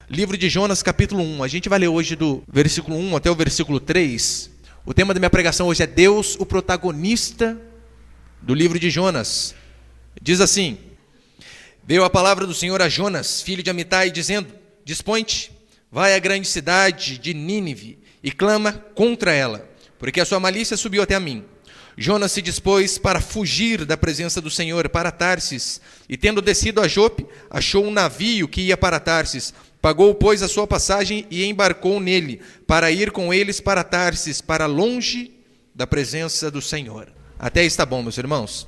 Livro de Jonas, capítulo 1. A gente vai ler hoje do versículo 1 até o versículo 3. O tema da minha pregação hoje é Deus, o protagonista do livro de Jonas. Diz assim: Veio a palavra do Senhor a Jonas, filho de Amitai, dizendo: Dispõe-te, vai à grande cidade de Nínive e clama contra ela, porque a sua malícia subiu até a mim. Jonas se dispôs para fugir da presença do Senhor para Tarsis, e tendo descido a Jope, achou um navio que ia para Tarsis. Pagou, pois, a sua passagem e embarcou nele, para ir com eles para Tarsis, para longe da presença do Senhor. Até aí está bom, meus irmãos.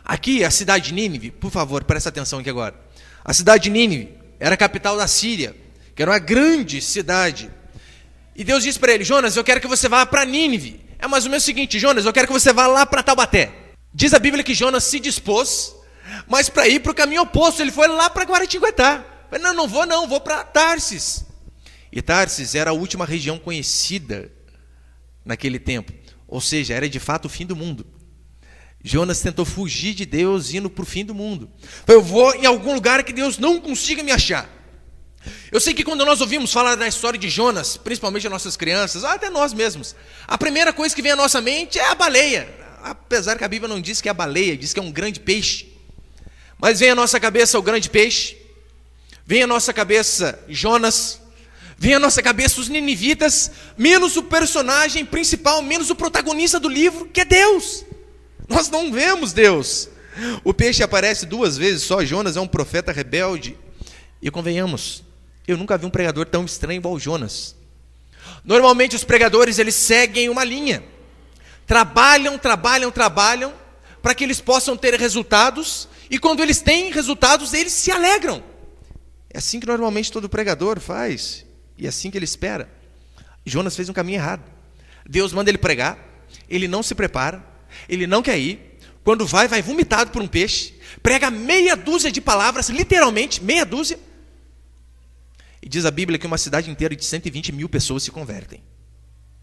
Aqui, a cidade de Nínive, por favor, presta atenção aqui agora. A cidade de Nínive era a capital da Síria, que era uma grande cidade. E Deus disse para ele: Jonas, eu quero que você vá para Nínive. É mais ou menos o seguinte: Jonas, eu quero que você vá lá para Taubaté. Diz a Bíblia que Jonas se dispôs, mas para ir para o caminho oposto. Ele foi lá para Guaratinguetá. Não vou para Tarsis. E Tarsis era a última região conhecida naquele tempo. Ou seja, era de fato o fim do mundo. Jonas tentou fugir de Deus indo para o fim do mundo. Eu vou em algum lugar que Deus não consiga me achar. Eu sei que quando nós ouvimos falar da história de Jonas, principalmente as nossas crianças, até nós mesmos, a primeira coisa que vem à nossa mente é a baleia. Apesar que a Bíblia não diz que é a baleia, diz que é um grande peixe. Mas vem à nossa cabeça o grande peixe, vem à nossa cabeça Jonas, vem à nossa cabeça os ninivitas, menos o personagem principal, menos o protagonista do livro, que é Deus. Nós não vemos Deus. O peixe aparece 2 vezes só. Jonas é um profeta rebelde. E convenhamos, eu nunca vi um pregador tão estranho igual Jonas. Normalmente os pregadores, eles seguem uma linha. Trabalham para que eles possam ter resultados. E quando eles têm resultados, eles se alegram. É assim que normalmente todo pregador faz. E é assim que ele espera. Jonas fez um caminho errado. Deus manda ele pregar, ele não se prepara, ele não quer ir. Quando vai vomitado por um peixe, prega meia dúzia de palavras, literalmente meia dúzia. E diz a Bíblia que uma cidade inteira de 120 mil pessoas se convertem.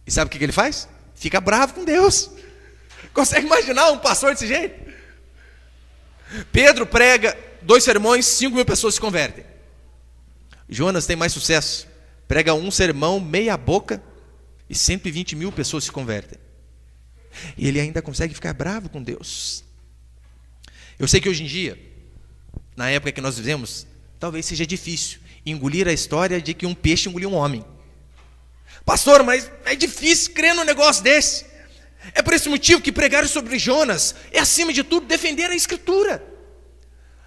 E sabe o que ele faz? Fica bravo com Deus. Consegue imaginar um pastor desse jeito? Pedro prega 2 sermões, 5 mil pessoas se convertem. Jonas tem mais sucesso. Prega um sermão, meia boca, e 120 mil pessoas se convertem. E ele ainda consegue ficar bravo com Deus. Eu sei que hoje em dia, na época que nós vivemos, talvez seja difícil engolir a história de que um peixe engoliu um homem. Pastor, mas é difícil crer num negócio desse. É por esse motivo que pregar sobre Jonas é, acima de tudo, defender a Escritura,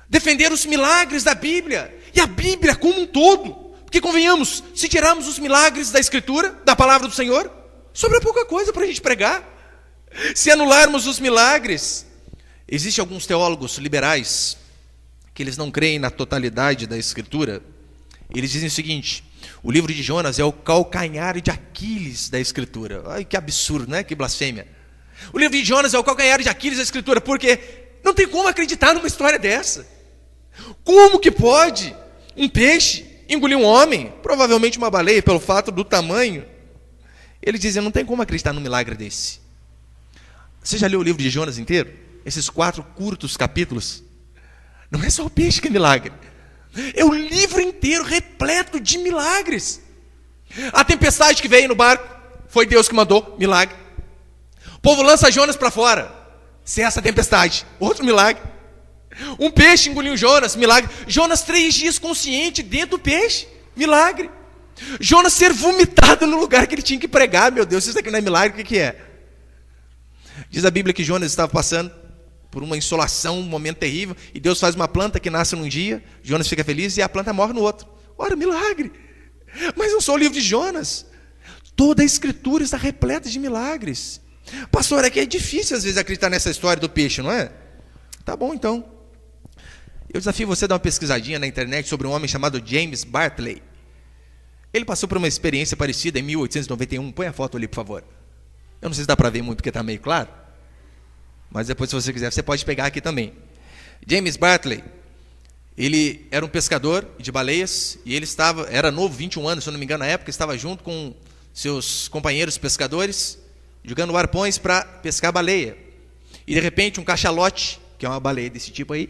defender os milagres da Bíblia, e a Bíblia como um todo. Porque convenhamos, se tirarmos os milagres da Escritura, da palavra do Senhor, sobra pouca coisa para a gente pregar. Se anularmos os milagres, existem alguns teólogos liberais que eles não creem na totalidade da Escritura. Eles dizem o seguinte: o livro de Jonas é o calcanhar de Aquiles da Escritura. Ai, que absurdo, né? Que blasfêmia. O livro de Jonas é o calcanhar de Aquiles da Escritura, porque não tem como acreditar numa história dessa. Como que pode um peixe engolir um homem? Provavelmente uma baleia, pelo fato do tamanho. Eles dizem: não tem como acreditar num milagre desse. Você já leu o livro de Jonas inteiro? Esses 4 curtos capítulos? Não é só o peixe que é milagre. É o livro inteiro repleto de milagres. A tempestade que veio no barco, foi Deus que mandou, milagre. O povo lança Jonas para fora, cessa a tempestade, outro milagre. Um peixe engoliu Jonas, milagre. Jonas 3 dias consciente dentro do peixe, milagre. Jonas ser vomitado no lugar que ele tinha que pregar. Meu Deus, isso aqui não é milagre, o que é? Diz a Bíblia que Jonas estava passando por uma insolação, um momento terrível, e Deus faz uma planta que nasce num dia, Jonas fica feliz e a planta morre no outro. Ora, milagre. Mas não só o livro de Jonas, toda a Escritura está repleta de milagres. Pastor, é que é difícil às vezes acreditar nessa história do peixe, não é? Tá bom então. Eu desafio você a dar uma pesquisadinha na internet sobre um homem chamado James Bartley. Ele passou por uma experiência parecida em 1891. Põe a foto ali, por favor. Eu não sei se dá para ver muito porque está meio claro, mas depois, se você quiser, você pode pegar aqui também. James Bartley, ele era um pescador de baleias, e ele era novo, 21 anos, se eu não me engano, na época, estava junto com seus companheiros pescadores, jogando arpões para pescar baleia. E de repente um cachalote, que é uma baleia desse tipo aí,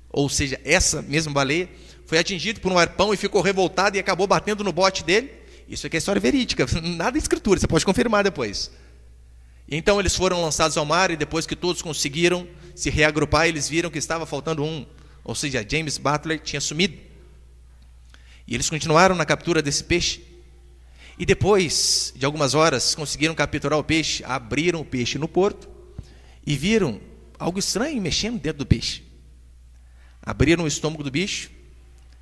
ou seja, essa mesma baleia, foi atingido por um arpão e ficou revoltado e acabou batendo no bote dele. Isso aqui é história verídica, nada de escritura, você pode confirmar depois. Então eles foram lançados ao mar e depois que todos conseguiram se reagrupar, eles viram que estava faltando um, ou seja, James Butler tinha sumido. E eles continuaram na captura desse peixe. E depois de algumas horas conseguiram capturar o peixe, abriram o peixe no porto e viram algo estranho mexendo dentro do peixe. Abriram o estômago do bicho,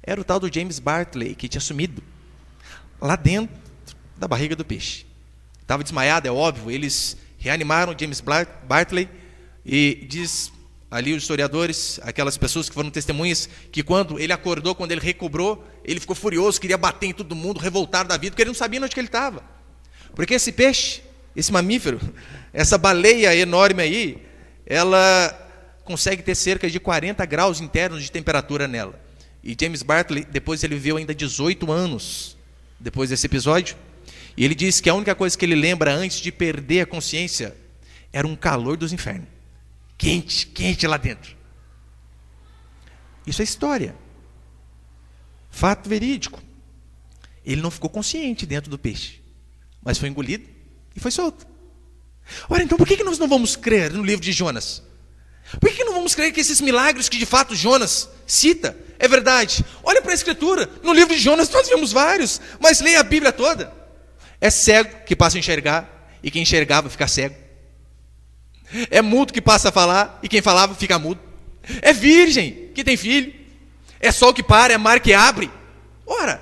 era o tal do James Bartley que tinha sumido lá dentro da barriga do peixe. Estava desmaiado, é óbvio. Eles reanimaram James Bartley e diz ali os historiadores, aquelas pessoas que foram testemunhas, que quando ele acordou, quando ele recobrou, ele ficou furioso, queria bater em todo mundo, revoltado da vida, porque ele não sabia onde que ele estava. Porque esse peixe, esse mamífero, essa baleia enorme aí, ela consegue ter cerca de 40 graus internos de temperatura nela. E James Bartley, depois ele viveu ainda 18 anos, depois desse episódio, e ele diz que a única coisa que ele lembra antes de perder a consciência era um calor dos infernos. Quente, quente lá dentro. Isso é história. Fato verídico. Ele não ficou consciente dentro do peixe, mas foi engolido e foi solto. Ora, então por que nós não vamos crer no livro de Jonas? Por que não vamos crer que esses milagres que de fato Jonas cita é verdade? Olha para a Escritura, no livro de Jonas nós vemos vários, mas leia a Bíblia toda. É cego que passa a enxergar, e quem enxergava fica cego. É mudo que passa a falar, e quem falava fica mudo. É virgem que tem filho. É sol que para, é mar que abre. Ora,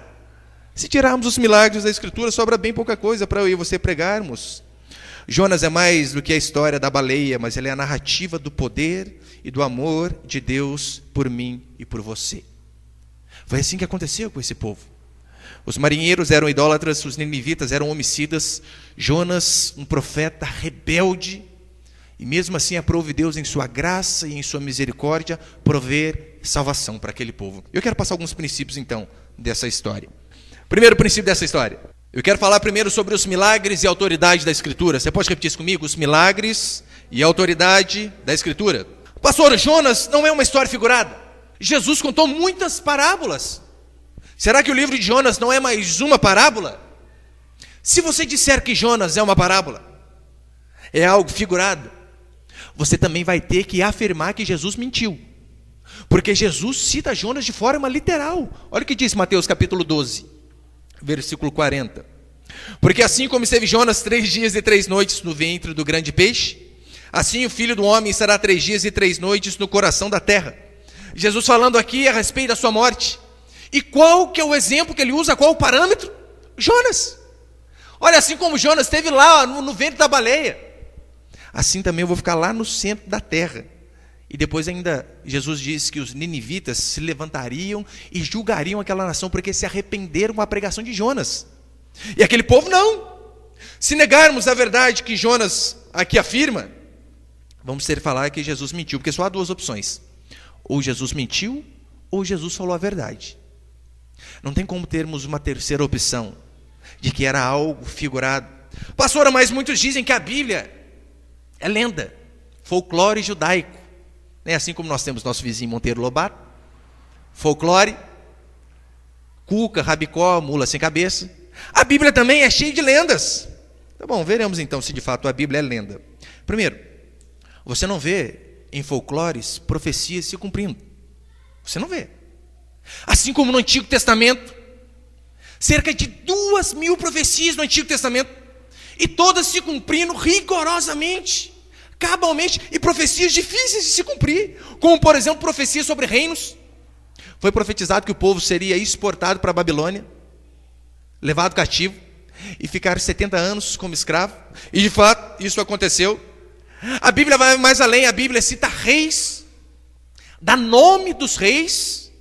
se tirarmos os milagres da Escritura, sobra bem pouca coisa para eu e você pregarmos. Jonas é mais do que a história da baleia, mas ele é a narrativa do poder e do amor de Deus por mim e por você. Foi assim que aconteceu com esse povo. Os marinheiros eram idólatras, os ninivitas eram homicidas, Jonas, um profeta rebelde, e mesmo assim aprove Deus em sua graça e em sua misericórdia prover salvação para aquele povo. Eu quero passar alguns princípios então dessa história. Primeiro princípio dessa história. Eu quero falar primeiro sobre os milagres e autoridade da Escritura. Você pode repetir isso comigo? Os milagres e autoridade da Escritura. Pastor, Jonas não é uma história figurada. Jesus contou muitas parábolas. Será que o livro de Jonas não é mais uma parábola? Se você disser que Jonas é uma parábola, é algo figurado, você também vai ter que afirmar que Jesus mentiu. Porque Jesus cita Jonas de forma literal. Olha o que diz Mateus capítulo 12. Versículo 40. Porque assim como esteve Jonas 3 dias e 3 noites no ventre do grande peixe, assim o Filho do Homem estará 3 dias e 3 noites no coração da terra. Jesus falando aqui a respeito da sua morte. E qual que é o exemplo que ele usa? Qual o parâmetro? Jonas. Olha, assim como Jonas esteve lá no ventre da baleia, assim também eu vou ficar lá no centro da terra. E depois ainda Jesus diz que os ninivitas se levantariam e julgariam aquela nação porque se arrependeram com a pregação de Jonas. E aquele povo não. Se negarmos a verdade que Jonas aqui afirma, vamos ter que falar que Jesus mentiu, porque só há duas opções. Ou Jesus mentiu, ou Jesus falou a verdade. Não tem como termos uma terceira opção, de que era algo figurado. Pastora, mas muitos dizem que a Bíblia é lenda, folclore judaico. É assim como nós temos nosso vizinho Monteiro Lobato, folclore, cuca, rabicó, mula sem cabeça. A Bíblia também é cheia de lendas. Tá bom, veremos então se de fato a Bíblia é lenda. Primeiro, você não vê em folclores profecias se cumprindo. Você não vê. Assim como no Antigo Testamento, cerca de 2.000 profecias no Antigo Testamento, e todas se cumprindo rigorosamente, cabalmente, e profecias difíceis de se cumprir, como por exemplo profecias sobre reinos. Foi profetizado que o povo seria exportado para a Babilônia, levado cativo e ficar 70 anos como escravo, e de fato isso aconteceu. A Bíblia vai mais além, a Bíblia cita reis, dá nome dos reis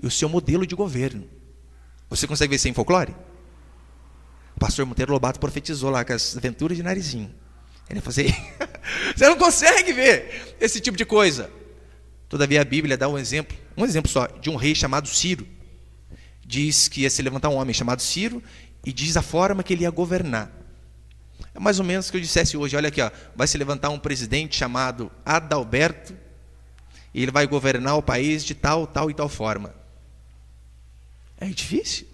e o seu modelo de governo. Você consegue ver isso em folclore? O pastor Monteiro Lobato profetizou lá com as aventuras de Narizinho. Ele ia fazer. Você não consegue ver esse tipo de coisa. Todavia a Bíblia dá um exemplo só, de um rei chamado Ciro. Diz que ia se levantar um homem chamado Ciro e diz a forma que ele ia governar. É mais ou menos o que eu dissesse hoje. Olha aqui, ó, vai se levantar um presidente chamado Adalberto e ele vai governar o país de tal, tal e tal forma. É difícil.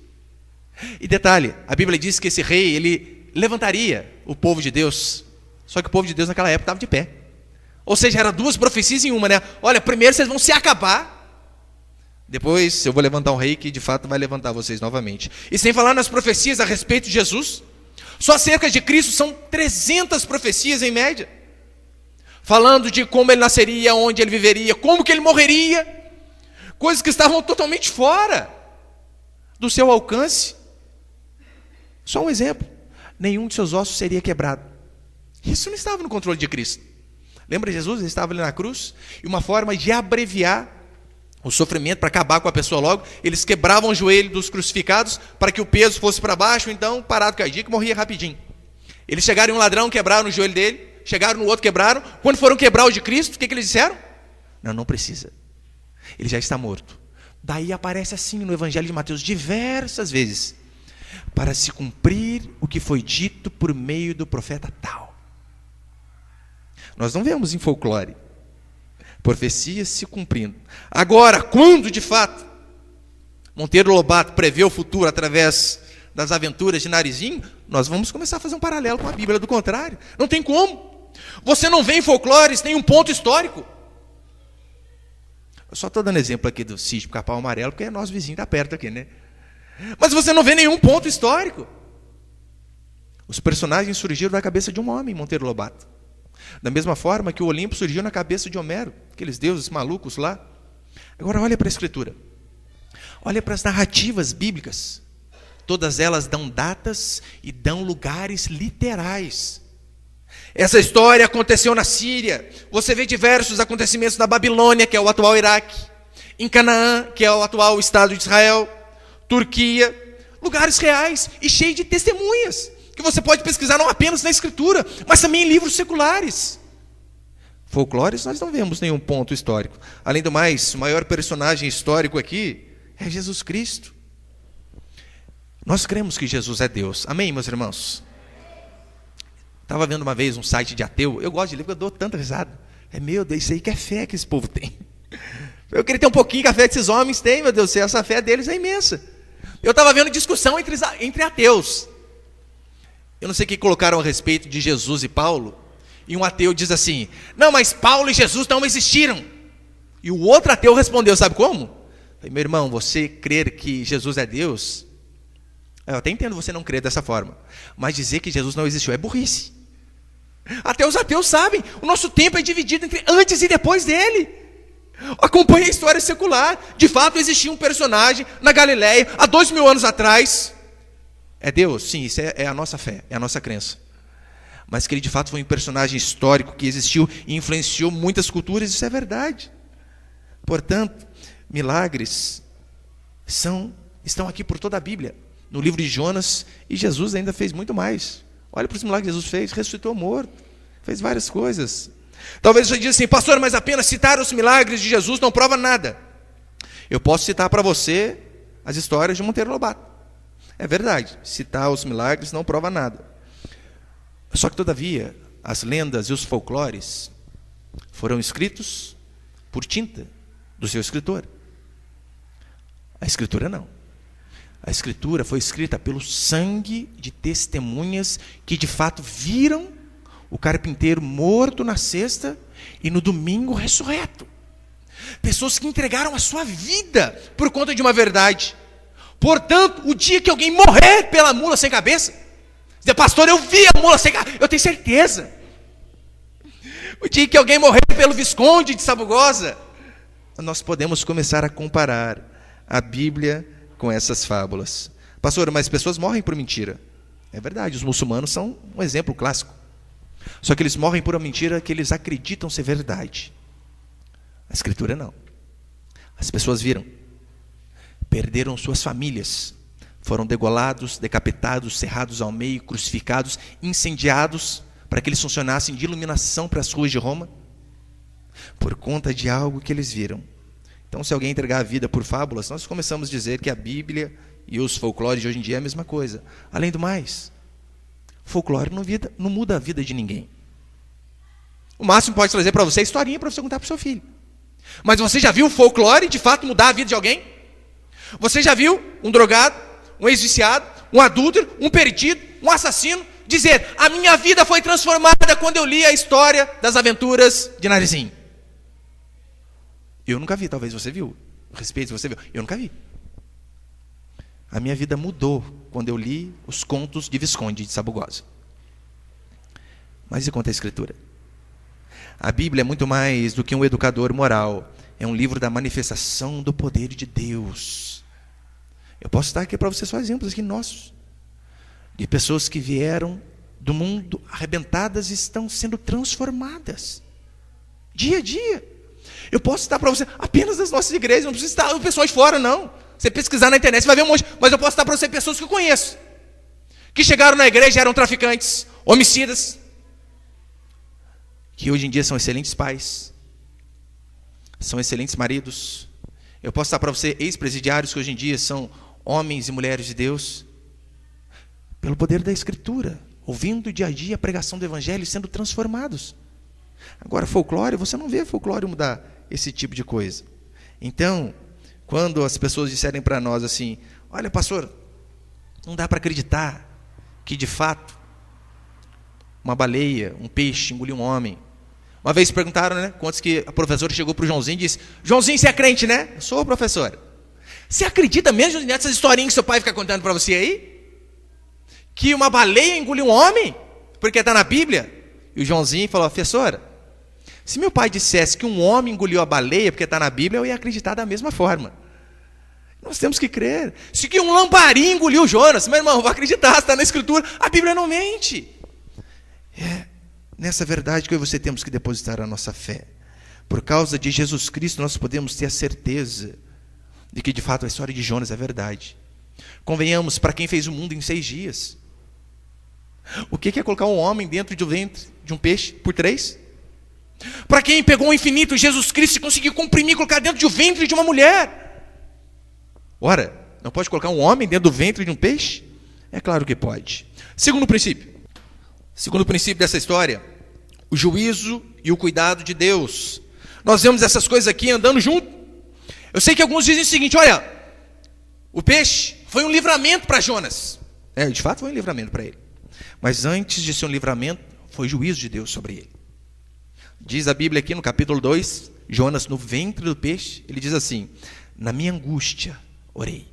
E detalhe, a Bíblia diz que esse rei, ele levantaria o povo de Deus. Só que o povo de Deus naquela época estava de pé. Ou seja, eram duas profecias em uma, né? Olha, primeiro vocês vão se acabar. Depois eu vou levantar um rei que de fato vai levantar vocês novamente. E sem falar nas profecias a respeito de Jesus. Só acerca de Cristo são 300 profecias em média. Falando de como ele nasceria, onde ele viveria, como que ele morreria. Coisas que estavam totalmente fora do seu alcance. Só um exemplo. Nenhum de seus ossos seria quebrado. Isso não estava no controle de Cristo. Lembra Jesus? Ele estava ali na cruz. E uma forma de abreviar o sofrimento, para acabar com a pessoa logo, eles quebravam o joelho dos crucificados para que o peso fosse para baixo, então parado cardíaco, morria rapidinho. Eles chegaram em um ladrão, quebraram o joelho dele, chegaram no outro, quebraram. Quando foram quebrar o de Cristo, o que eles disseram? Não precisa. Ele já está morto. Daí aparece assim no Evangelho de Mateus diversas vezes, para se cumprir o que foi dito por meio do profeta tal. Nós não vemos em folclore profecias se cumprindo. Agora, quando de fato Monteiro Lobato prevê o futuro através das aventuras de Narizinho, nós vamos começar a fazer um paralelo com a Bíblia. Do contrário, não tem como. Você não vê em folclores nenhum ponto histórico. Eu só estou dando exemplo aqui do sítio Capão Amarelo, porque é nosso vizinho, está perto aqui, né? Mas você não vê nenhum ponto histórico. Os personagens surgiram da cabeça de um homem, Monteiro Lobato. Da mesma forma que o Olimpo surgiu na cabeça de Homero, aqueles deuses malucos lá. Agora olha para a Escritura. Olha para as narrativas bíblicas. Todas elas dão datas e dão lugares literais. Essa história aconteceu na Síria. Você vê diversos acontecimentos na Babilônia, que é o atual Iraque. Em Canaã, que é o atual Estado de Israel. Turquia. Lugares reais e cheios de testemunhas, que você pode pesquisar não apenas na Escritura, mas também em livros seculares. Folclores nós não vemos nenhum ponto histórico. Além do mais, o maior personagem histórico aqui é Jesus Cristo. Nós cremos que Jesus é Deus. Amém, meus irmãos? Estava vendo uma vez um site de ateu. Eu gosto de ler porque eu dou tanta risada. Meu Deus, isso aí que é fé que esse povo tem. Eu queria ter um pouquinho que a fé desses homens tem, meu Deus do céu. Essa fé deles é imensa. Eu estava vendo discussão entre ateus. Eu não sei o que colocaram a respeito de Jesus e Paulo. E um ateu diz assim: não, mas Paulo e Jesus não existiram. E o outro ateu respondeu, sabe como? Falei, meu irmão, você crer que Jesus é Deus, eu até entendo você não crer dessa forma, mas dizer que Jesus não existiu é burrice. Até os ateus sabem, o nosso tempo é dividido entre antes e depois dele. Acompanhe a história secular. De fato existia um personagem na Galileia há 2000 anos atrás. É Deus? Sim, isso é a nossa fé, é a nossa crença. Mas que ele de fato foi um personagem histórico que existiu e influenciou muitas culturas, isso é verdade. Portanto, milagres estão aqui por toda a Bíblia. No livro de Jonas, e Jesus ainda fez muito mais. Olha para os milagres que Jesus fez: ressuscitou morto, fez várias coisas. Talvez você diga assim: pastor, mas apenas citar os milagres de Jesus não prova nada. Eu posso citar para você as histórias de Monteiro Lobato. É verdade, citar os milagres não prova nada. Só que, todavia, as lendas e os folclores foram escritos por tinta do seu escritor. A Escritura não. A Escritura foi escrita pelo sangue de testemunhas que de fato viram o carpinteiro morto na sexta e no domingo ressurreto. Pessoas que entregaram a sua vida por conta de uma verdade. Portanto, o dia que alguém morrer pela mula sem cabeça, dizer: pastor, eu vi a mula sem cabeça, eu tenho certeza. O dia que alguém morrer pelo Visconde de Sabugosa, nós podemos começar a comparar a Bíblia com essas fábulas. Pastor, mas pessoas morrem por mentira. É verdade, os muçulmanos são um exemplo clássico. Só que eles morrem por uma mentira que eles acreditam ser verdade. A Escritura não. As pessoas viram, perderam suas famílias, foram degolados, decapitados, serrados ao meio, crucificados, incendiados, para que eles funcionassem de iluminação para as ruas de Roma, por conta de algo que eles viram. Então, se alguém entregar a vida por fábulas, nós começamos a dizer que a Bíblia e os folclores de hoje em dia é a mesma coisa. Além do mais, folclore não muda a vida de ninguém. O máximo pode trazer para você historinha para você contar para o seu filho. Mas você já viu o folclore de fato mudar a vida de alguém? Você já viu um drogado, um ex-viciado, um adúltero, um perdido, um assassino dizer: a minha vida foi transformada quando eu li a história das aventuras de Narizinho? Eu nunca vi, talvez você viu. Respeito se você viu. Eu nunca vi. A minha vida mudou quando eu li os contos de Visconde de Sabugosa. Mas e quanto à Escritura? A Bíblia é muito mais do que um educador moral. É um livro da manifestação do poder de Deus. Eu posso estar aqui para você só exemplos aqui nossos, de pessoas que vieram do mundo arrebentadas e estão sendo transformadas dia a dia. Eu posso estar para você apenas das nossas igrejas, não precisa estar o pessoal de fora, não. Você pesquisar na internet, você vai ver um monte. Mas eu posso estar para você pessoas que eu conheço, que chegaram na igreja, eram traficantes, homicidas, que hoje em dia são excelentes pais, são excelentes maridos. Eu posso estar para você ex-presidiários que hoje em dia são homens e mulheres de Deus, pelo poder da Escritura, ouvindo dia a dia a pregação do Evangelho e sendo transformados. Agora, folclore, você não vê folclore mudar esse tipo de coisa. Então, quando as pessoas disserem para nós assim: olha, pastor, não dá para acreditar que de fato uma baleia, um peixe engoliu um homem. Uma vez perguntaram, né, quantos que a professora chegou para o Joãozinho e disse: Joãozinho, você é crente, né? Eu sou, professora. Você acredita mesmo nessas historinhas que seu pai fica contando para você aí? Que uma baleia engoliu um homem? Porque está na Bíblia? E o Joãozinho falou: professora, se meu pai dissesse que um homem engoliu a baleia porque está na Bíblia, eu ia acreditar da mesma forma. Nós temos que crer. Se que um lambarim engoliu Jonas, meu irmão, vou acreditar, está na Escritura. A Bíblia não mente. É nessa verdade que eu e você temos que depositar a nossa fé. Por causa de Jesus Cristo, nós podemos ter a certeza de que de fato a história de Jonas é verdade. Convenhamos, para quem fez o mundo em 6 dias, o que é colocar um homem dentro do ventre de um peixe por 3? Para quem pegou o infinito, Jesus Cristo, e conseguiu comprimir e colocar dentro do ventre de uma mulher. Ora, não pode colocar um homem dentro do ventre de um peixe? É claro que pode. Segundo princípio dessa história, o juízo e o cuidado de Deus. Nós vemos essas coisas aqui andando junto. Eu sei que alguns dizem o seguinte: olha, o peixe foi um livramento para Jonas. De fato foi um livramento para ele. Mas antes de ser um livramento, foi juízo de Deus sobre ele. Diz a Bíblia aqui no capítulo 2, Jonas no ventre do peixe, ele diz assim: na minha angústia orei.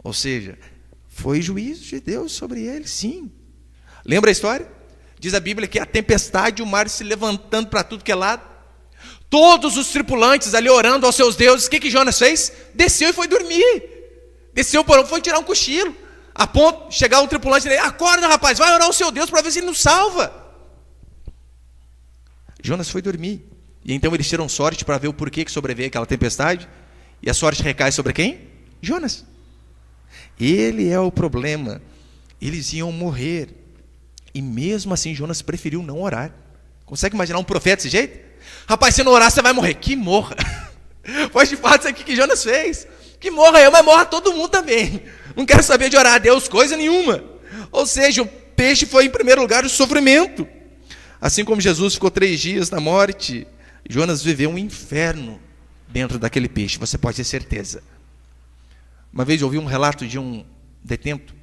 Ou seja, foi juízo de Deus sobre ele, sim. Lembra a história? Diz a Bíblia que a tempestade, o mar se levantando para tudo que é lado, todos os tripulantes ali orando aos seus deuses. O que Jonas fez? Desceu e foi dormir. Desceu, foi tirar um cochilo. A ponto de chegar um tripulante e dizer: acorda, rapaz, vai orar ao seu Deus para ver se ele nos salva. Jonas foi dormir. E então eles tiram sorte para ver o porquê que sobreveio aquela tempestade. E a sorte recai sobre quem? Jonas. Ele é o problema. Eles iam morrer. E mesmo assim Jonas preferiu não orar. Consegue imaginar um profeta desse jeito? Rapaz, se não orar você vai morrer. Que morra. Foi de fato isso aqui que Jonas fez. Que morra eu, mas morra todo mundo também. Não quero saber de orar a Deus coisa nenhuma. Ou seja, o peixe foi em primeiro lugar o sofrimento. Assim como Jesus ficou 3 dias na morte, Jonas viveu um inferno dentro daquele peixe, você pode ter certeza. Uma vez eu ouvi um relato de um detento,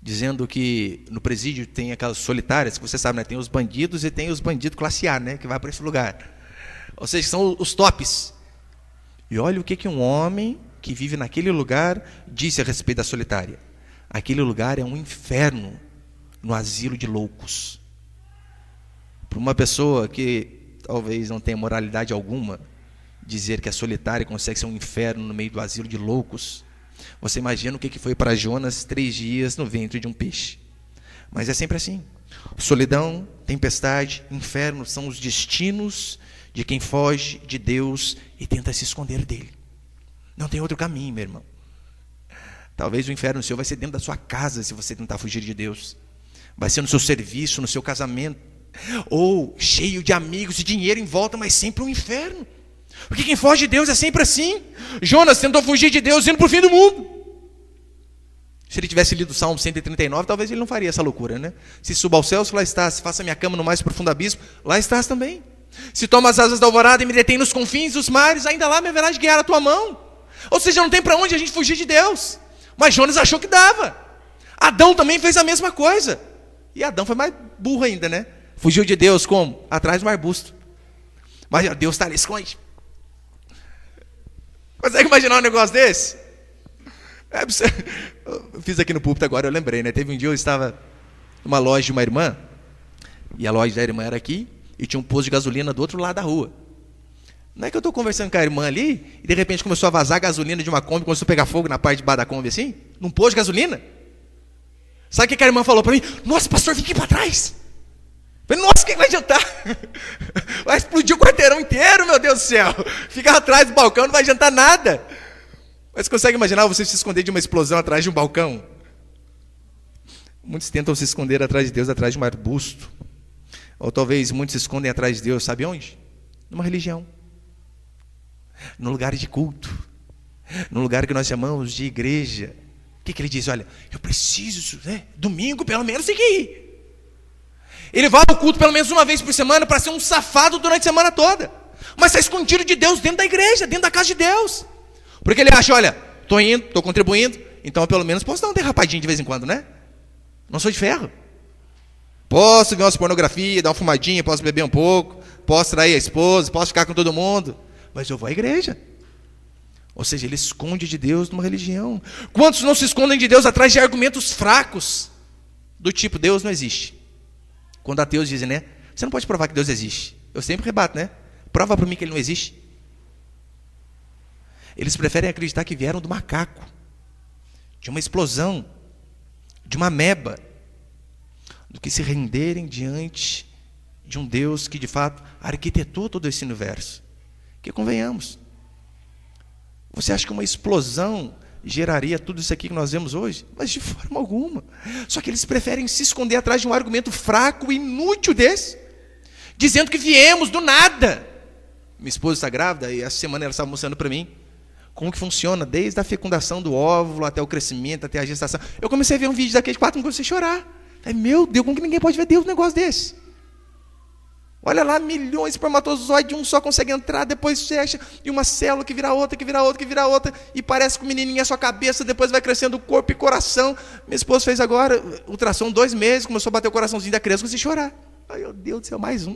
dizendo que no presídio tem aquelas solitárias, que você sabe, né? Tem os bandidos e tem os bandidos classe A, né? Que vai para esse lugar. Ou seja, são os tops. E olha o que um homem que vive naquele lugar disse a respeito da solitária. Aquele lugar é um inferno no asilo de loucos. Para uma pessoa que talvez não tenha moralidade alguma, dizer que a solitária consegue ser um inferno no meio do asilo de loucos, você imagina o que foi para Jonas 3 dias no ventre de um peixe. Mas é sempre assim. Solidão, tempestade, inferno são os destinos de quem foge de Deus e tenta se esconder dele. Não tem outro caminho, meu irmão. Talvez o inferno seu vai ser dentro da sua casa se você tentar fugir de Deus. Vai ser no seu serviço, no seu casamento, ou cheio de amigos e dinheiro em volta, mas sempre um inferno. Porque quem foge de Deus é sempre assim. Jonas tentou fugir de Deus indo para o fim do mundo. Se ele tivesse lido o Salmo 139, talvez ele não faria essa loucura, né? Se suba aos céus, lá estás. Se faça minha cama no mais profundo abismo, lá estás também. Se toma as asas da alvorada e me detém nos confins dos mares, ainda lá me haverás de guiar a tua mão. Ou seja, não tem para onde a gente fugir de Deus. Mas Jonas achou que dava. Adão também fez a mesma coisa. E Adão foi mais burro ainda, né? Fugiu de Deus como? Atrás do arbusto. Mas Deus está ali, esconde. Consegue imaginar um negócio desse? Eu fiz aqui no púlpito agora, eu lembrei, né? Teve um dia eu estava numa loja de uma irmã, e a loja da irmã era aqui, e tinha um posto de gasolina do outro lado da rua. Não é que eu estou conversando com a irmã ali, e de repente começou a vazar gasolina de uma Kombi, começou a pegar fogo na parte de baixo da Kombi assim, num posto de gasolina. Sabe o que a irmã falou para mim? Nossa, pastor, vem aqui para trás. Eu falei, nossa, o que vai adiantar? Vai explodir o quarteirão inteiro, meu Deus do céu. Ficar atrás do balcão não vai adiantar nada. Mas você consegue imaginar você se esconder de uma explosão atrás de um balcão? Muitos tentam se esconder atrás de Deus, atrás de um arbusto. Ou talvez muitos se escondem atrás de Deus, sabe onde? Numa religião. No lugar de culto. No lugar que nós chamamos de igreja. O que ele diz? Olha, eu preciso, né? Domingo pelo menos tem que ir. Ele vai ao culto pelo menos uma vez por semana para ser um safado durante a semana toda. Mas está escondido de Deus dentro da igreja, dentro da casa de Deus. Porque ele acha, olha, estou indo, estou contribuindo, então pelo menos posso dar uma derrapadinha de vez em quando, né? Não sou de ferro. Posso ver umas pornografia, dar uma fumadinha, posso beber um pouco, posso trair a esposa, posso ficar com todo mundo, mas eu vou à igreja. Ou seja, ele esconde de Deus numa religião. Quantos não se escondem de Deus atrás de argumentos fracos? Do tipo, Deus não existe. Quando ateus dizem, né? Você não pode provar que Deus existe. Eu sempre rebato, né? Prova para mim que ele não existe. Eles preferem acreditar que vieram do macaco, de uma explosão, de uma ameba, do que se renderem diante de um Deus que de fato arquitetou todo esse universo. Que convenhamos, você acha que uma explosão geraria tudo isso aqui que nós vemos hoje? Mas de forma alguma. Só que eles preferem se esconder atrás de um argumento fraco e inútil desse, dizendo que viemos do nada. Minha esposa está grávida e essa semana ela estava mostrando para mim como que funciona desde a fecundação do óvulo até o crescimento, até a gestação. Eu comecei a ver um vídeo daquele de 4 e comecei a chorar. Meu Deus, como que ninguém pode ver Deus um negócio desse? Olha lá, milhões de espermatozoides, um só consegue entrar, depois fecha, e uma célula que vira outra, que vira outra, que vira outra, e parece que o menininho é sua cabeça, depois vai crescendo o corpo e coração. Minha esposa fez agora ultrassom 2 meses, começou a bater o coraçãozinho da criança, comecei a chorar. Ai, meu Deus do céu, mais um.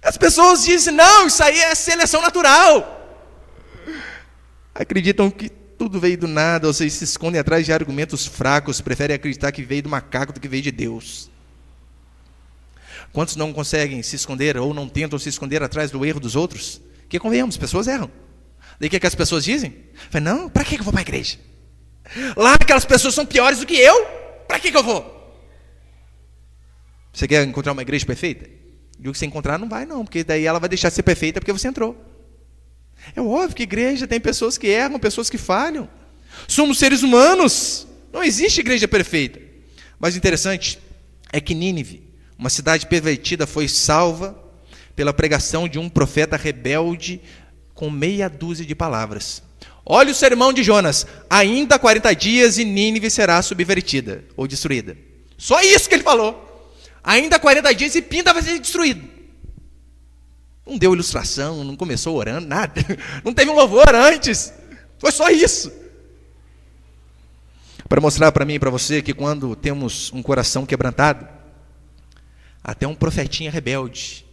As pessoas dizem, não, isso aí é seleção natural. Acreditam que tudo veio do nada, ou seja, se escondem atrás de argumentos fracos, preferem acreditar que veio do macaco do que veio de Deus. Quantos não conseguem se esconder ou não tentam se esconder atrás do erro dos outros? Que convenhamos, pessoas erram. Daí o que as pessoas dizem? Não, para que eu vou para a igreja? Lá aquelas pessoas são piores do que eu, para que eu vou? Você quer encontrar uma igreja perfeita? E o que você encontrar não vai não, porque daí ela vai deixar de ser perfeita porque você entrou. É óbvio que igreja tem pessoas que erram, pessoas que falham. Somos seres humanos, não existe igreja perfeita. Mas o interessante é que Nínive, uma cidade pervertida, foi salva pela pregação de um profeta rebelde com meia dúzia de palavras. Olha o sermão de Jonas, ainda 40 dias e Nínive será subvertida ou destruída. Só isso que ele falou. Ainda 40 dias e Pinta vai ser destruído. Não deu ilustração, não começou orando, nada. Não teve um louvor antes. Foi só isso. Para mostrar para mim e para você que quando temos um coração quebrantado, até um profetinha rebelde,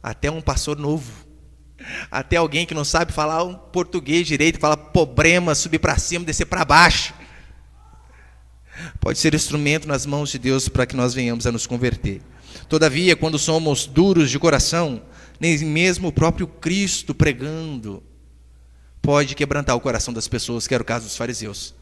até um pastor novo, até alguém que não sabe falar um português direito, fala problema, subir para cima, descer para baixo, pode ser instrumento nas mãos de Deus para que nós venhamos a nos converter. Todavia, quando somos duros de coração, nem mesmo o próprio Cristo pregando pode quebrantar o coração das pessoas, que era o caso dos fariseus.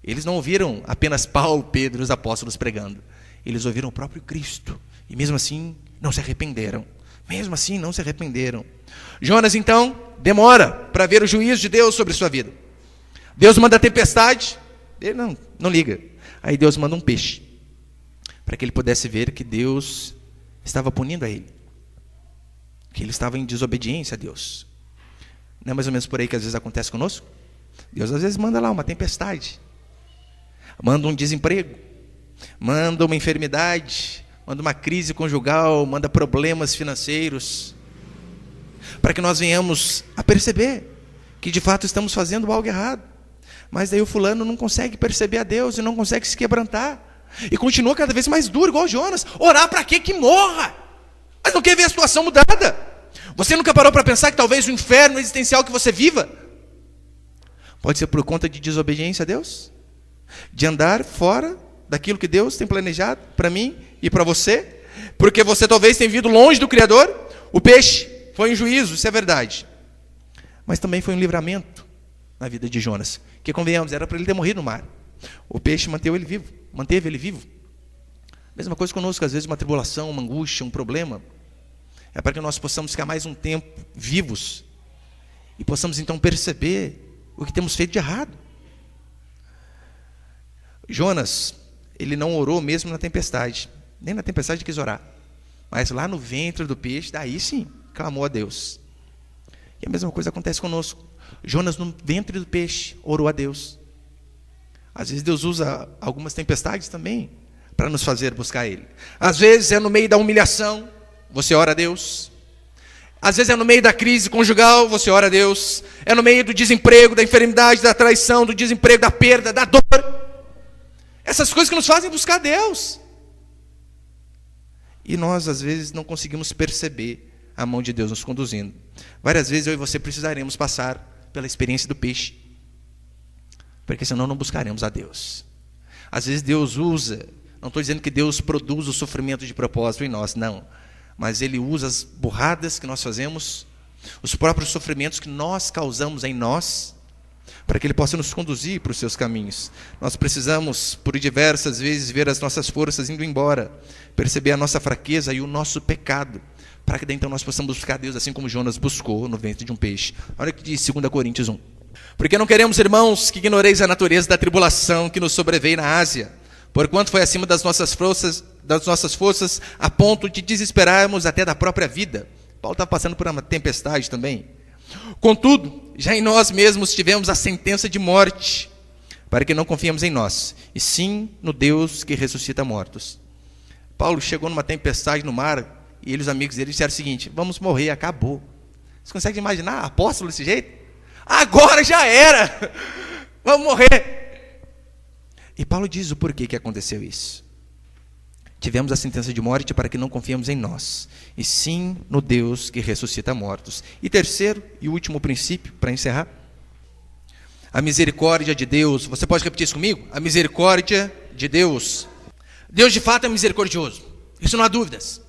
Eles não ouviram apenas Paulo, Pedro e os apóstolos pregando. Eles ouviram o próprio Cristo. E mesmo assim, não se arrependeram. Mesmo assim, não se arrependeram. Jonas, então, demora para ver o juízo de Deus sobre sua vida. Deus manda a tempestade. Ele não liga. Aí Deus manda um peixe. Para que ele pudesse ver que Deus estava punindo a ele. Que ele estava em desobediência a Deus. Não é mais ou menos por aí que às vezes acontece conosco? Deus às vezes manda lá uma tempestade. Manda um desemprego. Manda uma enfermidade. Manda uma crise conjugal. Manda problemas financeiros. Para que nós venhamos a perceber que de fato estamos fazendo algo errado. Mas daí o fulano não consegue perceber a Deus e não consegue se quebrantar. E continua cada vez mais duro, igual Jonas. Orar para quê? Que morra. Mas não quer ver a situação mudada. Você nunca parou para pensar que talvez o inferno existencial que você viva pode ser por conta de desobediência a Deus? De andar fora daquilo que Deus tem planejado para mim e para você? Porque você talvez tenha vivido longe do Criador? O peixe foi um juízo, isso é verdade. Mas também foi um livramento na vida de Jonas. Que, convenhamos, era para ele ter morrido no mar. O peixe manteve ele vivo. Mesma coisa conosco, às vezes uma tribulação, uma angústia, um problema. É para que nós possamos ficar mais um tempo vivos. E possamos então perceber o que temos feito de errado. Jonas, ele não orou mesmo na tempestade. Nem na tempestade quis orar. Mas lá no ventre do peixe, daí sim, clamou a Deus. E a mesma coisa acontece conosco. Jonas, no ventre do peixe, orou a Deus. Às vezes Deus usa algumas tempestades também para nos fazer buscar Ele. Às vezes é no meio da humilhação, você ora a Deus. Às vezes é no meio da crise conjugal, você ora a Deus. É no meio do desemprego, da enfermidade, da traição, do desemprego, da perda, da dor. Essas coisas que nos fazem buscar Deus. E nós, às vezes, não conseguimos perceber a mão de Deus nos conduzindo. Várias vezes eu e você precisaremos passar pela experiência do peixe, porque senão não buscaremos a Deus. Às vezes Deus usa, não estou dizendo que Deus produz o sofrimento de propósito em nós, não, mas Ele usa as burradas que nós fazemos, os próprios sofrimentos que nós causamos em nós, para que Ele possa nos conduzir para os seus caminhos. Nós precisamos, por diversas vezes, ver as nossas forças indo embora, perceber a nossa fraqueza e o nosso pecado, para que daí então nós possamos buscar Deus, assim como Jonas buscou no ventre de um peixe. Olha o que diz 2 Coríntios 1. Porque não queremos, irmãos, que ignoreis a natureza da tribulação que nos sobreveio na Ásia, porquanto foi acima das nossas forças, a ponto de desesperarmos até da própria vida. Paulo estava passando por uma tempestade também. Contudo, já em nós mesmos tivemos a sentença de morte, para que não confiemos em nós, e sim no Deus que ressuscita mortos. Paulo chegou numa tempestade no mar, e ele e os amigos dele disseram o seguinte: vamos morrer, acabou. Você consegue imaginar apóstolo desse jeito? Agora já era, vamos morrer. E Paulo diz o porquê que aconteceu isso. Tivemos a sentença de morte para que não confiemos em nós, e sim no Deus que ressuscita mortos. E terceiro e último princípio, para encerrar, a misericórdia de Deus. Você pode repetir isso comigo? A misericórdia de Deus. Deus de fato é misericordioso, isso não há dúvidas.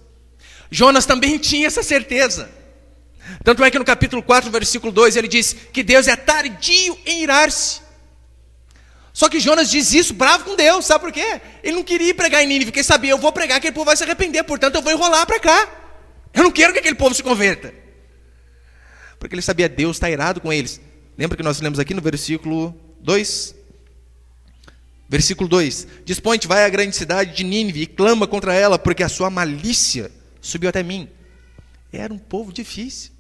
Jonas também tinha essa certeza. Tanto é que no capítulo 4, versículo 2, ele diz que Deus é tardio em irar-se. Só que Jonas diz isso bravo com Deus, sabe por quê? Ele não queria pregar em Nínive, porque ele sabia, eu vou pregar, aquele povo vai se arrepender, portanto eu vou enrolar para cá. Eu não quero que aquele povo se converta. Porque ele sabia, Deus está irado com eles. Lembra que nós lemos aqui no versículo 2? Versículo 2: Dispõe-te, vai à grande cidade de Nínive e clama contra ela, porque a sua malícia subiu até mim. Era um povo difícil.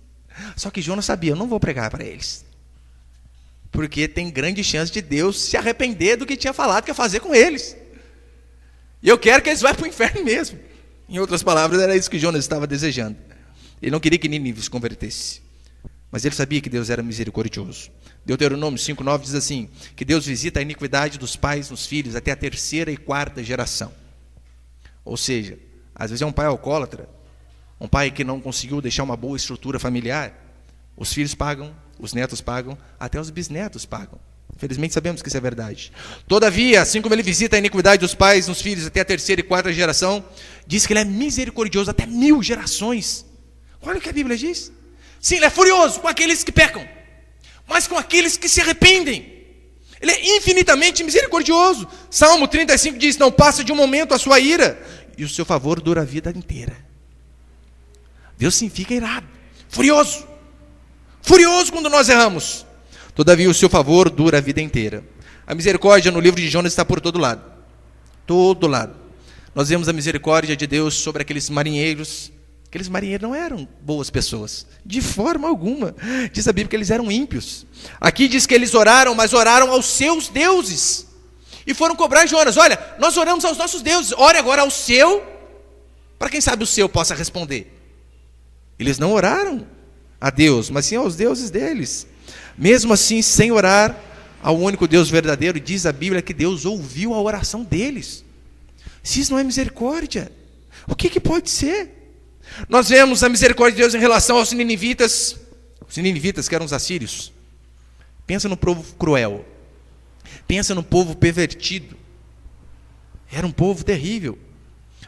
Só que Jonas sabia, eu não vou pregar para eles, porque tem grande chance de Deus se arrepender do que tinha falado que ia fazer com eles. E eu quero que eles vá para o inferno mesmo. Em outras palavras, era isso que Jonas estava desejando. Ele não queria que Nínive se convertesse, mas ele sabia que Deus era misericordioso. Deuteronômio 5,9 diz assim, que Deus visita a iniquidade dos pais nos filhos até a 3ª e 4ª geração. Ou seja, às vezes é um pai alcoólatra, um pai que não conseguiu deixar uma boa estrutura familiar. Os filhos pagam, os netos pagam, até os bisnetos pagam. Infelizmente sabemos que isso é verdade. Todavia, assim como ele visita a iniquidade dos pais nos filhos até a 3ª e 4ª geração, diz que ele é misericordioso até 1000 gerações. Olha o que a Bíblia diz. Sim, ele é furioso com aqueles que pecam, mas com aqueles que se arrependem. Ele é infinitamente misericordioso. Salmo 35 diz, não passa de um momento a sua ira, e o seu favor dura a vida inteira. Deus sim fica irado, furioso quando nós erramos. Todavia o seu favor dura a vida inteira. A misericórdia no livro de Jonas está por todo lado. Todo lado. Nós vemos a misericórdia de Deus sobre aqueles marinheiros. Aqueles marinheiros não eram boas pessoas, de forma alguma. Diz a Bíblia que eles eram ímpios. Aqui diz que eles oraram, mas oraram aos seus deuses. E foram cobrar Jonas, olha, nós oramos aos nossos deuses, ore agora ao seu, para quem sabe o seu possa responder. Eles não oraram a Deus, mas sim aos deuses deles. Mesmo assim, sem orar ao único Deus verdadeiro, diz a Bíblia que Deus ouviu a oração deles. Se isso não é misericórdia, o que pode ser? Nós vemos a misericórdia de Deus em relação aos ninivitas, que eram os assírios. Pensa no povo cruel, pensa no povo pervertido. Era um povo terrível.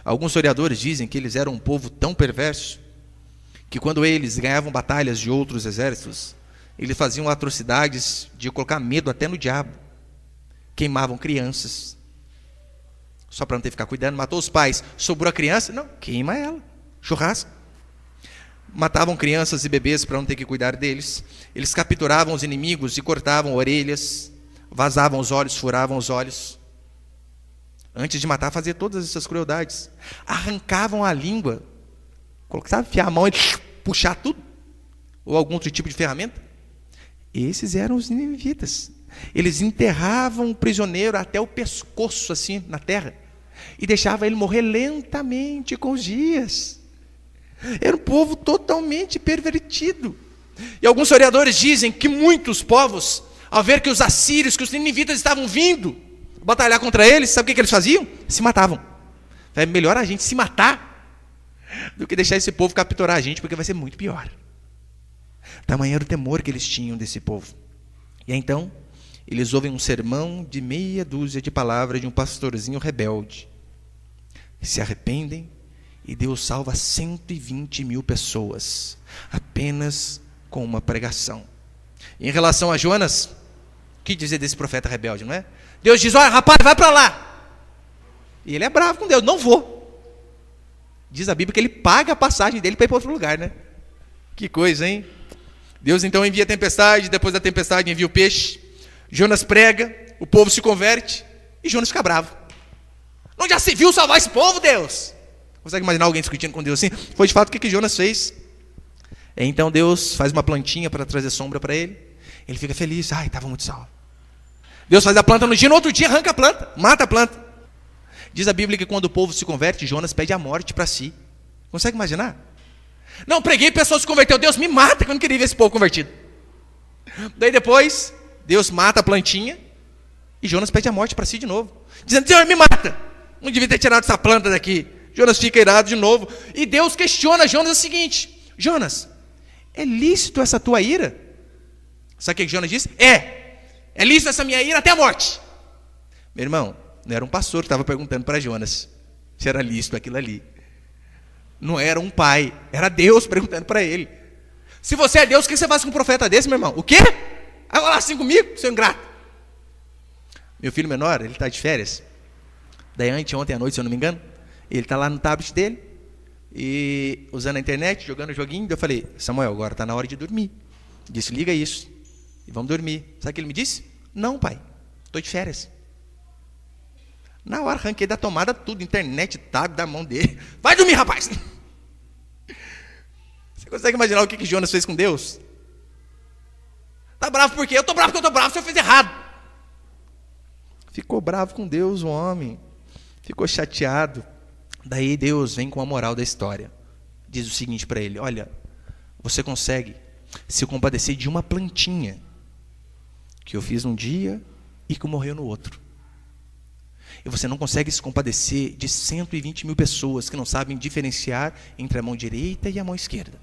Alguns historiadores dizem que eles eram um povo tão perverso que quando eles ganhavam batalhas de outros exércitos, eles faziam atrocidades de colocar medo até no diabo. Queimavam crianças, só para não ter que ficar cuidando. Matou os pais, sobrou a criança, não, queima ela, churrasco. Matavam crianças e bebês para não ter que cuidar deles. Eles capturavam os inimigos e cortavam orelhas, vazavam os olhos, furavam os olhos. Antes de matar, fazia todas essas crueldades. Arrancavam a língua, sabe, enfiar a mão e puxar tudo, ou algum outro tipo de ferramenta. Esses eram os ninivitas. Eles enterravam o prisioneiro até o pescoço, assim, na terra, e deixavam ele morrer lentamente com os dias. Era um povo totalmente pervertido. E alguns historiadores dizem que muitos povos, ao ver que os assírios, que os ninivitas estavam vindo batalhar contra eles, sabe o que eles faziam? Se matavam. É melhor a gente se matar do que deixar esse povo capturar a gente, porque vai ser muito pior. Tamanho era o temor que eles tinham desse povo. E aí, então, eles ouvem um sermão de meia dúzia de palavras de um pastorzinho rebelde. Se arrependem e Deus salva 120.000 pessoas, apenas com uma pregação. Em relação a Jonas, o que dizer desse profeta rebelde, não é? Deus diz, olha, rapaz, vai para lá. E ele é bravo com Deus, não vou. Diz a Bíblia que ele paga a passagem dele para ir para outro lugar, né? Que coisa, hein? Deus então envia a tempestade, depois da tempestade envia o peixe. Jonas prega, o povo se converte e Jonas fica bravo. Não já se viu salvar esse povo, Deus? Consegue imaginar alguém discutindo com Deus assim? Foi de fato o que Jonas fez. Então Deus faz uma plantinha para trazer sombra para ele. Ele fica feliz, ai, estava muito salvo. Deus faz a planta no dia, no outro dia arranca a planta, mata a planta. Diz a Bíblia que quando o povo se converte, Jonas pede a morte para si. Consegue imaginar? Não, preguei, a pessoa se converteu, Deus me mata, que eu não queria ver esse povo convertido. Daí depois, Deus mata a plantinha e Jonas pede a morte para si de novo. Dizendo, Senhor, me mata, não devia ter tirado essa planta daqui. Jonas fica irado de novo. E Deus questiona Jonas o seguinte, Jonas, é lícito essa tua ira? Sabe o que Jonas disse? É lícito essa minha ira até a morte. Meu irmão, não era um pastor que estava perguntando para Jonas se era lícito aquilo ali. Não era um pai, era Deus perguntando para ele. Se você é Deus, o que você faz com um profeta desse, meu irmão? O quê? Vai falar assim comigo, seu ingrato. Meu filho menor, ele está de férias. Daí ontem à noite, se eu não me engano, ele está lá no tablet dele, e usando a internet, jogando joguinho. Eu falei, Samuel, agora está na hora de dormir. Desliga isso e vamos dormir. Sabe o que ele me disse? Não, pai, estou de férias. Na hora arranquei da tomada tudo, internet, tab da mão dele. Vai dormir, rapaz! Você consegue imaginar o que Jonas fez com Deus? Tá bravo por quê? Eu tô bravo porque eu tô bravo, o senhor fez errado. Ficou bravo com Deus, o homem. Ficou chateado. Daí Deus vem com a moral da história. Diz o seguinte para ele, olha, você consegue se compadecer de uma plantinha que eu fiz um dia e que morreu no outro. E você não consegue se compadecer de 120.000 pessoas que não sabem diferenciar entre a mão direita e a mão esquerda.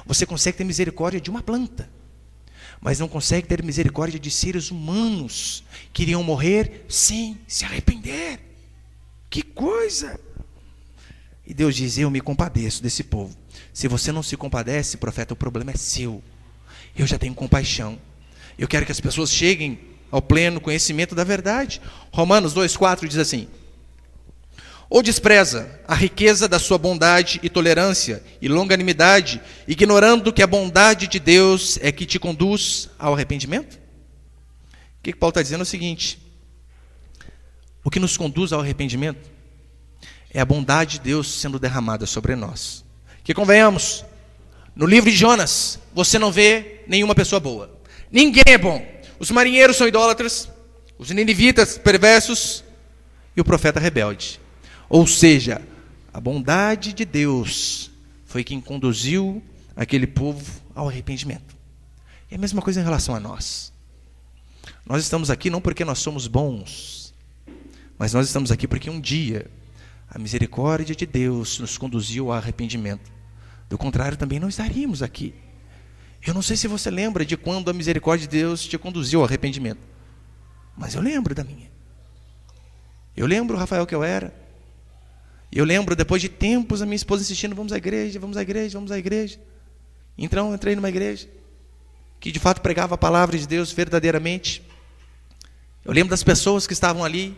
Você consegue ter misericórdia de uma planta, mas não consegue ter misericórdia de seres humanos que iriam morrer sem se arrepender. Que coisa! E Deus diz, eu me compadeço desse povo. Se você não se compadece, profeta, o problema é seu. Eu já tenho compaixão. Eu quero que as pessoas cheguem ao pleno conhecimento da verdade. Romanos 2,4 diz assim, ou despreza a riqueza da sua bondade e tolerância e longanimidade, ignorando que a bondade de Deus é que te conduz ao arrependimento? O que Paulo está dizendo é o seguinte, o que nos conduz ao arrependimento é a bondade de Deus sendo derramada sobre nós. Que convenhamos, no livro de Jonas, você não vê nenhuma pessoa boa. Ninguém é bom. Os marinheiros são idólatras, os ninivitas perversos e o profeta rebelde. Ou seja, a bondade de Deus foi quem conduziu aquele povo ao arrependimento. É a mesma coisa em relação a nós. Nós estamos aqui não porque nós somos bons, mas nós estamos aqui porque um dia a misericórdia de Deus nos conduziu ao arrependimento. Do contrário, também não estaríamos aqui. Eu não sei se você lembra de quando a misericórdia de Deus te conduziu ao arrependimento, mas eu lembro da minha. Eu lembro, Rafael, que eu era. Eu lembro, depois de tempos, a minha esposa insistindo, vamos à igreja, vamos à igreja, vamos à igreja. Então, eu entrei numa igreja que de fato pregava a palavra de Deus verdadeiramente. Eu lembro das pessoas que estavam ali,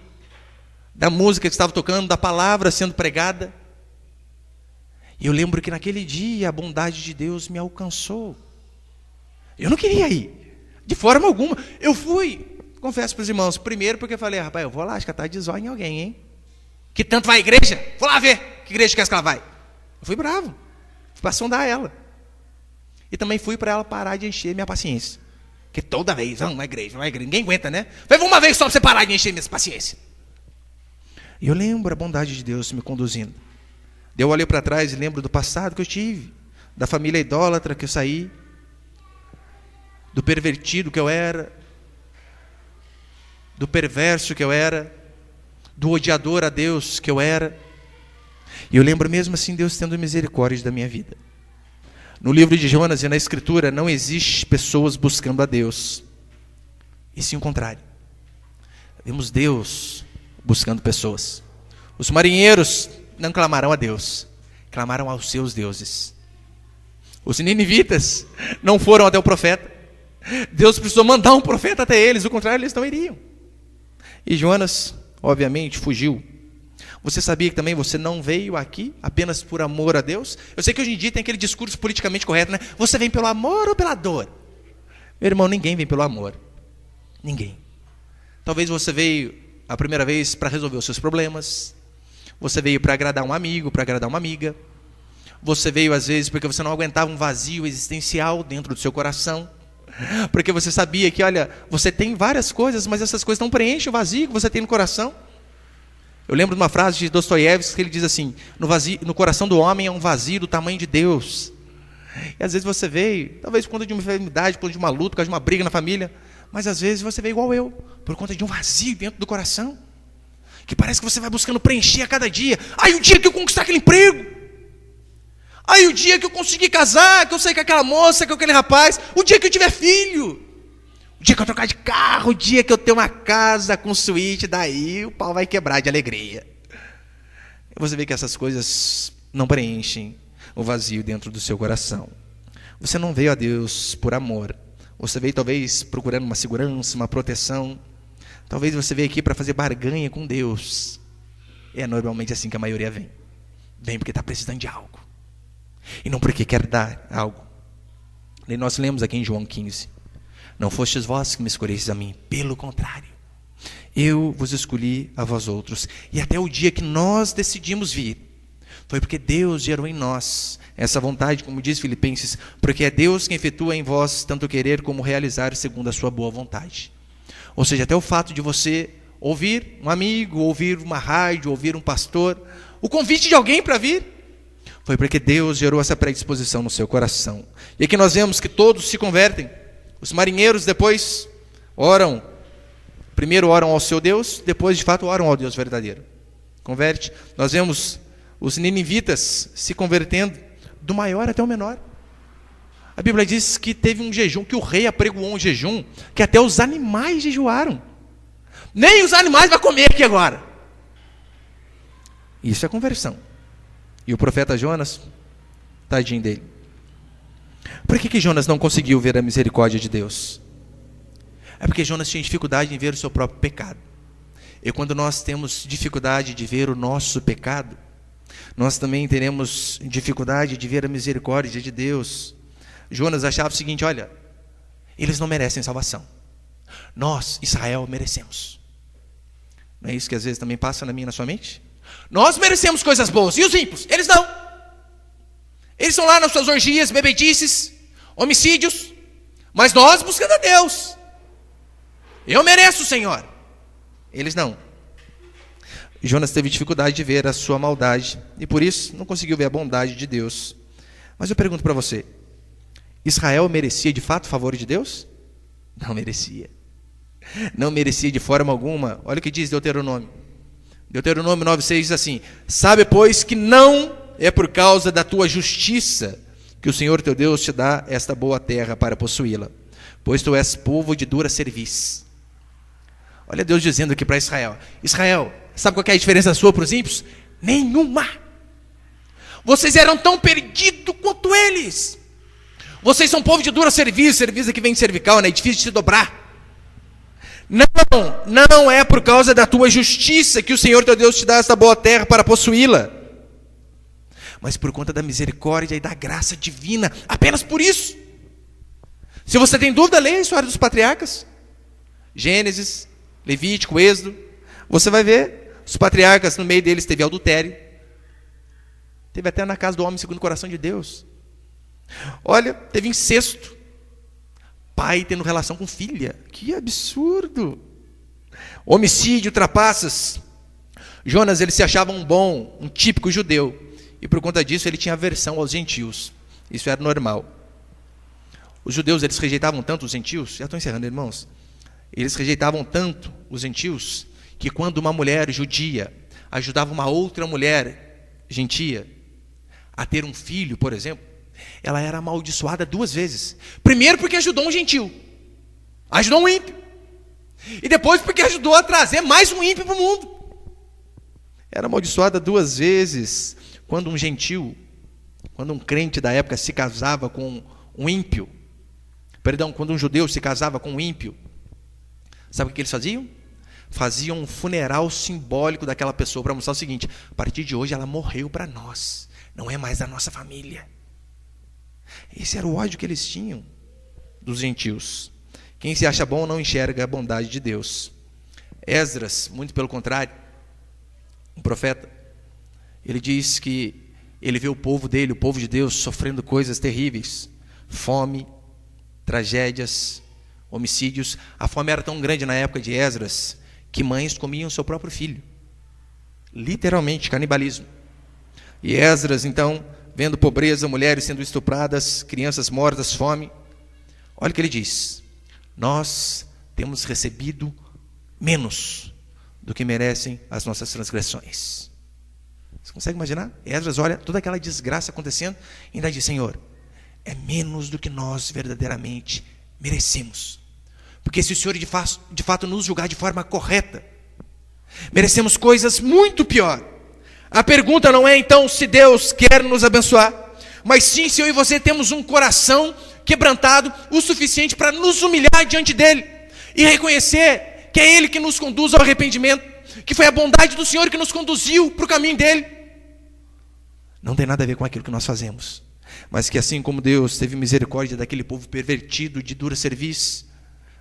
da música que estava tocando, da palavra sendo pregada. E eu lembro que naquele dia a bondade de Deus me alcançou. Eu não queria ir, de forma alguma. Eu fui, confesso para os irmãos, primeiro porque eu falei, rapaz, eu vou lá, acho que está de zóio em alguém, hein? Que tanto vai à igreja? Vou lá ver que igreja que ela vai. Eu fui bravo, fui para sondar ela. E também fui para ela parar de encher minha paciência. Porque toda vez, vamos à igreja, ninguém aguenta, né? Vai uma vez só para você parar de encher minha paciência. E eu lembro a bondade de Deus me conduzindo. Eu olhei para trás e lembro do passado que eu tive, da família idólatra que eu saí, do pervertido que eu era, do perverso que eu era, do odiador a Deus que eu era. E eu lembro mesmo assim Deus tendo misericórdia da minha vida. No livro de Jonas e na Escritura não existe pessoas buscando a Deus, e sim o contrário. Vemos Deus buscando pessoas. Os marinheiros não clamaram a Deus, clamaram aos seus deuses. Os ninivitas não foram até o profeta. Deus precisou mandar um profeta até eles, o contrário eles não iriam. E Jonas, obviamente, fugiu. Você sabia que também você não veio aqui apenas por amor a Deus? Eu sei que hoje em dia tem aquele discurso politicamente correto, né? Você vem pelo amor ou pela dor? Meu irmão, ninguém vem pelo amor. Ninguém. Talvez você veio a primeira vez para resolver os seus problemas. Você veio para agradar um amigo, para agradar uma amiga. Você veio às vezes porque você não aguentava um vazio existencial dentro do seu coração. Porque você sabia que, olha, você tem várias coisas, mas essas coisas não preenchem o vazio que você tem no coração. Eu lembro de uma frase de Dostoiévski que ele diz assim, no coração do homem é um vazio do tamanho de Deus. E às vezes você veio, talvez por conta de uma enfermidade, por conta de uma luta, por causa de uma briga na família, mas às vezes você veio igual eu, por conta de um vazio dentro do coração, que parece que você vai buscando preencher a cada dia. Aí o dia que eu conquistar aquele emprego, aí o dia que eu conseguir casar, que eu sair com aquela moça, com aquele rapaz, o dia que eu tiver filho, o dia que eu trocar de carro, o dia que eu ter uma casa com suíte, daí o pau vai quebrar de alegria. E você vê que essas coisas não preenchem o vazio dentro do seu coração. Você não veio a Deus por amor. Você veio talvez procurando uma segurança, uma proteção. Talvez você veio aqui para fazer barganha com Deus. É normalmente assim que a maioria vem. Vem porque está precisando de algo. E não porque quer dar algo. E nós lemos aqui em João 15. Não fostes vós que me escolhestes a mim, pelo contrário. Eu vos escolhi a vós outros. E até o dia que nós decidimos vir, foi porque Deus gerou em nós essa vontade, como diz Filipenses, porque é Deus quem efetua em vós tanto querer como realizar segundo a sua boa vontade. Ou seja, até o fato de você ouvir um amigo, ouvir uma rádio, ouvir um pastor, o convite de alguém para vir, foi porque Deus gerou essa predisposição no seu coração. E aqui nós vemos que todos se convertem. Os marinheiros depois oram, primeiro oram ao seu Deus, depois de fato oram ao Deus verdadeiro. Converte. Nós vemos os ninivitas se convertendo, do maior até o menor. A Bíblia diz que teve um jejum, que o rei apregoou um jejum, que até os animais jejuaram. Nem os animais vão comer aqui agora. Isso é conversão. E o profeta Jonas, tadinho dele. Por que Jonas não conseguiu ver a misericórdia de Deus? É porque Jonas tinha dificuldade em ver o seu próprio pecado. E quando nós temos dificuldade de ver o nosso pecado, nós também teremos dificuldade de ver a misericórdia de Deus. Jonas achava o seguinte, olha, eles não merecem salvação. Nós, Israel, merecemos. Não é isso que às vezes também passa na minha e na sua mente? Nós merecemos coisas boas, e os ímpios? Eles não. Eles estão lá nas suas orgias, bebedices, homicídios, mas nós buscando a Deus. Eu mereço, Senhor. Eles não. Jonas teve dificuldade de ver a sua maldade, e por isso não conseguiu ver a bondade de Deus. Mas eu pergunto para você, Israel merecia de fato o favor de Deus? Não merecia. Não merecia de forma alguma. Olha o que diz Deuteronômio. Deuteronômio 9,6 diz assim: sabe, pois, que não é por causa da tua justiça que o Senhor teu Deus te dá esta boa terra para possuí-la, pois tu és povo de dura cerviz. Olha Deus dizendo aqui para Israel: Israel, sabe qual que é a diferença sua para os ímpios? Nenhuma. Vocês eram tão perdidos quanto eles. Vocês são povo de dura cerviz. Cerviz que vem de cervical, né? É difícil de se dobrar. Não é por causa da tua justiça que o Senhor teu Deus te dá esta boa terra para possuí-la, mas por conta da misericórdia e da graça divina, apenas por isso. Se você tem dúvida, leia a história dos patriarcas, Gênesis, Levítico, Êxodo. Você vai ver, os patriarcas, no meio deles teve adultério, teve até na casa do homem segundo o coração de Deus. Olha, teve incesto, pai tendo relação com filha, que absurdo. Homicídio, trapaças. Jonas, ele se achava um típico judeu, e por conta disso ele tinha aversão aos gentios. Isso era normal. Os judeus, eles rejeitavam tanto os gentios, já estou encerrando, irmãos, eles rejeitavam tanto os gentios, que quando uma mulher judia ajudava uma outra mulher gentia a ter um filho, por exemplo, ela era amaldiçoada 2 vezes. Primeiro porque ajudou um gentil, ajudou um ímpio, e depois porque ajudou a trazer mais um ímpio para o mundo. Era amaldiçoada 2 vezes. Quando um gentil, quando um crente da época se casava com um ímpio, quando um judeu se casava com um ímpio, sabe o que eles faziam? Faziam um funeral simbólico daquela pessoa para mostrar o seguinte: a partir de hoje ela morreu para nós, não é mais da nossa família. Esse era o ódio que eles tinham dos gentios. Quem se acha bom não enxerga a bondade de Deus. Esdras, muito pelo contrário, um profeta, ele diz que ele vê o povo dele, o povo de Deus, sofrendo coisas terríveis, fome, tragédias, homicídios. A fome era tão grande na época de Esdras que mães comiam seu próprio filho, literalmente canibalismo. E Esdras, então, vendo pobreza, mulheres sendo estupradas, crianças mortas, fome, olha o que ele diz: nós temos recebido menos do que merecem as nossas transgressões. Você consegue imaginar? Esdras olha toda aquela desgraça acontecendo e ainda diz: Senhor, é menos do que nós verdadeiramente merecemos, porque se o Senhor de fato nos julgar de forma correta, merecemos coisas muito pior. A pergunta não é então se Deus quer nos abençoar, mas sim se eu e você temos um coração quebrantado o suficiente para nos humilhar diante dele e reconhecer que é ele que nos conduz ao arrependimento, que foi a bondade do Senhor que nos conduziu para o caminho dele. Não tem nada a ver com aquilo que nós fazemos, mas que assim como Deus teve misericórdia daquele povo pervertido, de dura cerviz,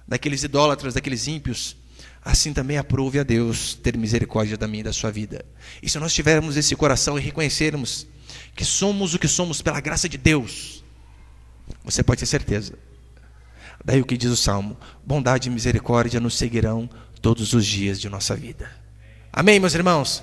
daqueles idólatras, daqueles ímpios, assim também aprove a Deus ter misericórdia da minha e da sua vida. E se nós tivermos esse coração e reconhecermos que somos o que somos pela graça de Deus, você pode ter certeza. Daí o que diz o Salmo: bondade e misericórdia nos seguirão todos os dias de nossa vida. Amém, meus irmãos?